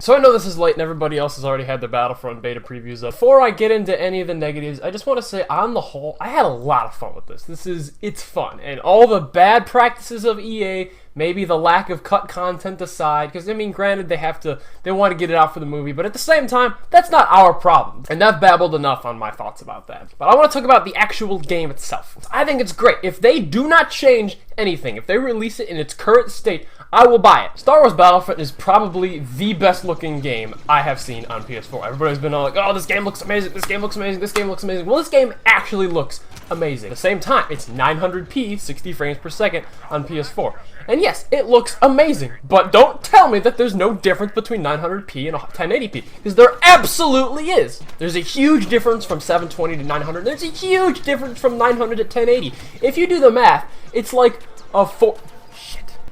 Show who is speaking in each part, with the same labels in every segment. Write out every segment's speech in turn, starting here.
Speaker 1: So I know this is late and everybody else has already had the Battlefront Beta previews up. Before I get into any of the negatives, I just want to say, on the whole, I had a lot of fun with this. It's fun. And all the bad practices of EA, maybe the lack of cut content aside, because, I mean, granted, they want to get it out for the movie, but at the same time, that's not our problem. And I've babbled enough on my thoughts about that. But I want to talk about the actual game itself. I think it's great. If they do not change anything, if they release it in its current state, I will buy it. Star Wars Battlefront is probably the best looking game I have seen on PS4. Everybody's been all like, oh, this game looks amazing, this game looks amazing, this game looks amazing. Well, this game actually looks amazing. At the same time, it's 900p, 60 frames per second on PS4. And yes, it looks amazing, but don't tell me that there's no difference between 900p and 1080p, because there absolutely is. There's a huge difference from 720 to 900. There's a huge difference from 900 to 1080. If you do the math, it's like a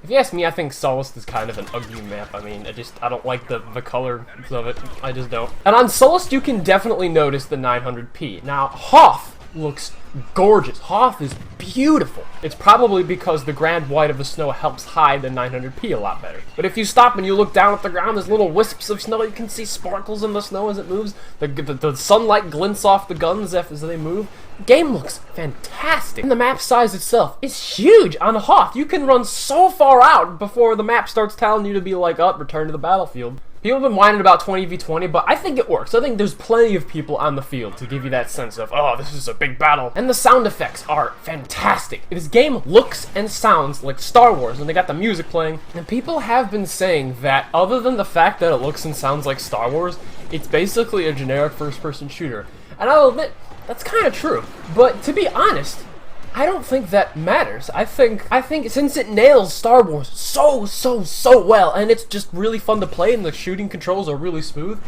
Speaker 1: If you ask me, I think Solus is kind of an ugly map. I mean, I don't like the color of it. I just don't. And on Solus, you can definitely notice the 900p. Now, Hoth looks gorgeous. Hoth is beautiful. It's probably because the grand white of the snow helps hide the 900p a lot better. But if you stop and you look down at the ground, there's little wisps of snow. You can see sparkles in the snow as it moves. The sunlight glints off the guns as they move. The game looks fantastic. And the map size itself is huge. On Hoth, you can run so far out before the map starts telling you to be like, oh, return to the battlefield. People have been whining about 20v20, but I think it works. I think there's plenty of people on the field to give you that sense of, oh, this is a big battle. And the sound effects are fantastic. This game looks and sounds like Star Wars, and they got the music playing. And people have been saying that other than the fact that it looks and sounds like Star Wars, it's basically a generic first-person shooter. And I'll admit, that's kind of true. But to be honest, I don't think that matters. I think since it nails Star Wars so well, and it's just really fun to play, and the shooting controls are really smooth,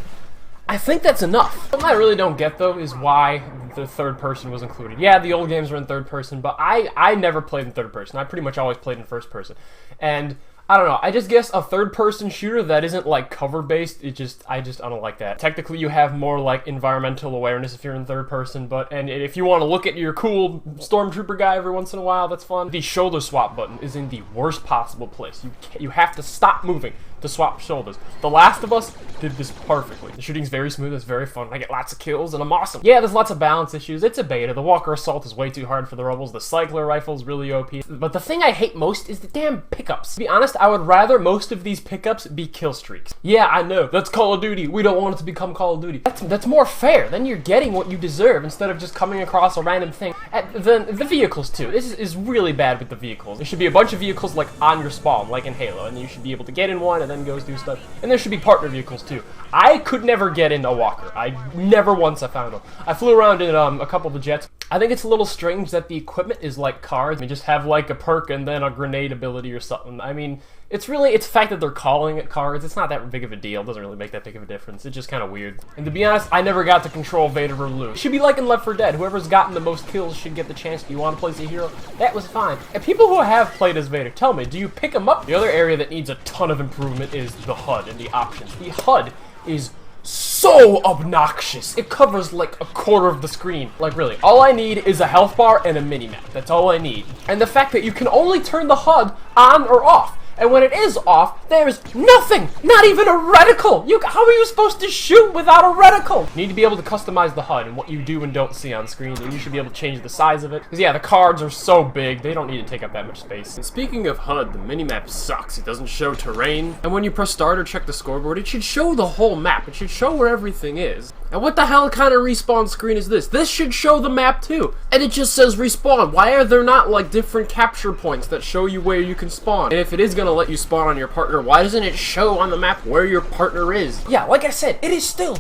Speaker 1: I think that's enough. What I really don't get, though, is why the third person was included. Yeah, the old games were in third person, but I never played in third person. I pretty much always played in first person. And I don't know, I just guess a third-person shooter that isn't, like, cover-based, I don't like that. Technically, you have more, like, environmental awareness if you're in third person, and if you want to look at your cool stormtrooper guy every once in a while, that's fun. The shoulder swap button is in the worst possible place. You have to stop moving to swap shoulders. The Last of Us did this perfectly. The shooting's very smooth, it's very fun, I get lots of kills, and I'm awesome. Yeah, there's lots of balance issues, it's a beta, the Walker Assault is way too hard for the Rebels, the Cycler Rifle's really OP, but the thing I hate most is the damn pickups. To be honest, I would rather most of these pickups be kill streaks. Yeah, I know, that's Call of Duty, we don't want it to become Call of Duty. That's more fair, then you're getting what you deserve instead of just coming across a random thing. The vehicles too, this is really bad with the vehicles. There should be a bunch of vehicles like on your spawn, like in Halo, and then you should be able to get in one and then goes do stuff. And there should be partner vehicles too. I could never get into a Walker. I never once I found one. I flew around in a couple of the jets. I think it's a little strange that the equipment is like cars. You just have like a perk and then a grenade ability or something. I mean, it's the fact that they're calling it cards. It's not that big of a deal. It doesn't really make that big of a difference. It's just kind of weird. And to be honest, I never got to control Vader or Luke. It should be like in Left 4 Dead. Whoever's gotten the most kills should get the chance. Do you want to play as a hero? That was fine. And people who have played as Vader, tell me, do you pick him up? The other area that needs a ton of improvement is the HUD and the options. The HUD is so obnoxious. It covers like a quarter of the screen. Like really, all I need is a health bar and a mini-map. That's all I need. And the fact that you can only turn the HUD on or off. And when it is off, there's nothing! Not even a reticle! How are you supposed to shoot without a reticle? You need to be able to customize the HUD and what you do and don't see on screen, and you should be able to change the size of it. Because yeah, the cards are so big, they don't need to take up that much space. And speaking of HUD, the minimap sucks. It doesn't show terrain. And when you press start or check the scoreboard, it should show the whole map. It should show where everything is. And what the hell kind of respawn screen is this? This should show the map too. And it just says respawn. Why are there not like different capture points that show you where you can spawn? And if it is gonna let you spawn on your partner, why doesn't it show on the map where your partner is? Yeah, like I said, it is still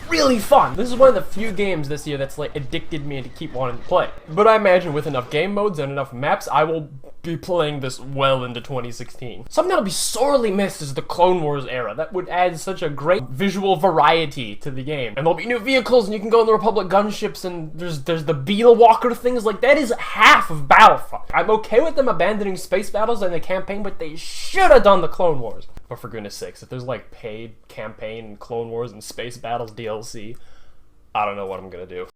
Speaker 1: really fun. This is one of the few games this year that's like addicted me to keep wanting to play. But I imagine with enough game modes and enough maps, I will be playing this well into 2016. Something that'll be sorely missed is the Clone Wars era. That would add such a great visual variety to the game. And there'll be new vehicles, and you can go in the Republic gunships, and there's the Beetle Walker things. Like, that is half of Battlefront. I'm okay with them abandoning space battles in the campaign, but they should have done the Clone Wars. But for goodness sakes, if there's like paid campaign and Clone Wars and space battles DLC, I don't know what I'm gonna do.